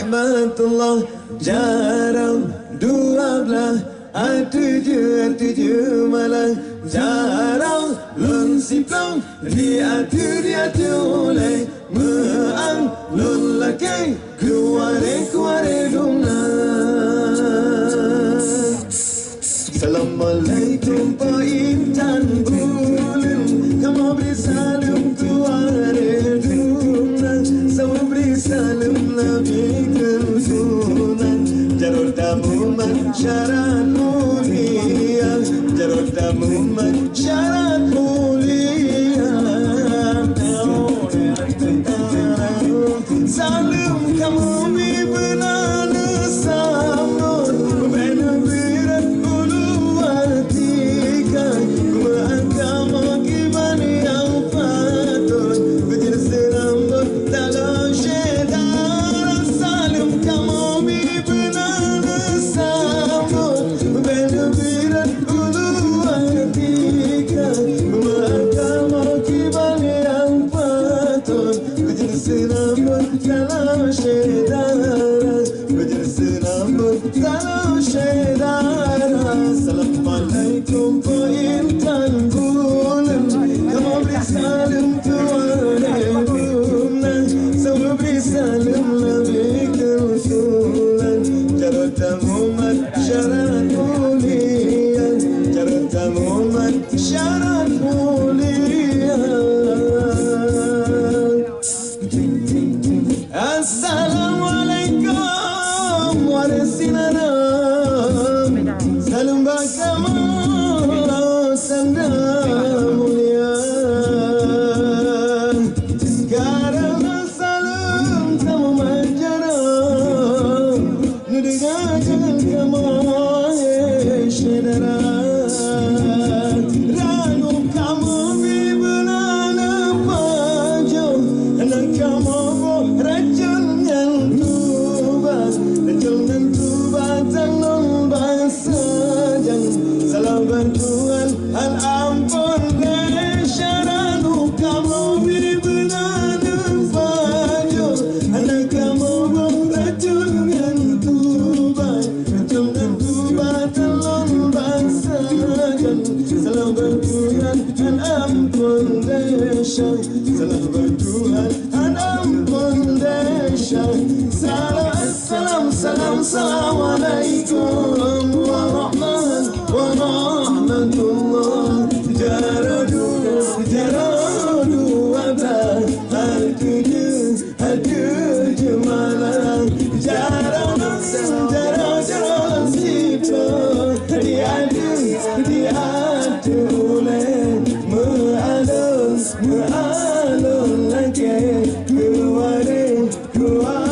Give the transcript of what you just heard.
rahmatullah jarang dua belah tujuh malang jarang lun siplong diatur oleh meang lun laki kuare dumlah. Assalamualaikum Pak Intan Bulan, kamu beri salam kuare dumlah, sama beri salam Nabi Kesunan. Jarur tamu masyarakat mulia, jarur tamu masyarakat mulia. Salam kamu bibelana samnon, benar-benar ulu artika, agama gimana yang patut, berjelas dalam syedara. Salam kamu bibelana samnon, benar-benar ulu artika, agama gimana yang patut, berjelas dalam syedara, berjelas dalam syedara. Assalamualaikum Pak Intan Bulan, kamu beri salam tuan Bulan, sama beri salam Nabi Kesunan. Jarur tamu masyarakat mulia, jarur tamu masyarakat mulia. Assalamualaikum warasinana, salam bagama sanda mulia. Sekarang salam kamu majara, nudengar jangan kamu syedara. Ranu kamu bibelana pajo, anak kamu rajul yang tubas, rajul yang tubas jangan basajang. Salam bantuan al ampun desharanu kamu bibelana pajo, anak kamu rajul yang tubas, rajul yang tubas jangan basajang. Salam bantuan al ampun desha, salam bantuan al ampun desha. Assalamualaikum warahmatullah. Jaradu abad tujuh malang jarang sipa diadu oleh mealun lagi kuare dumlah.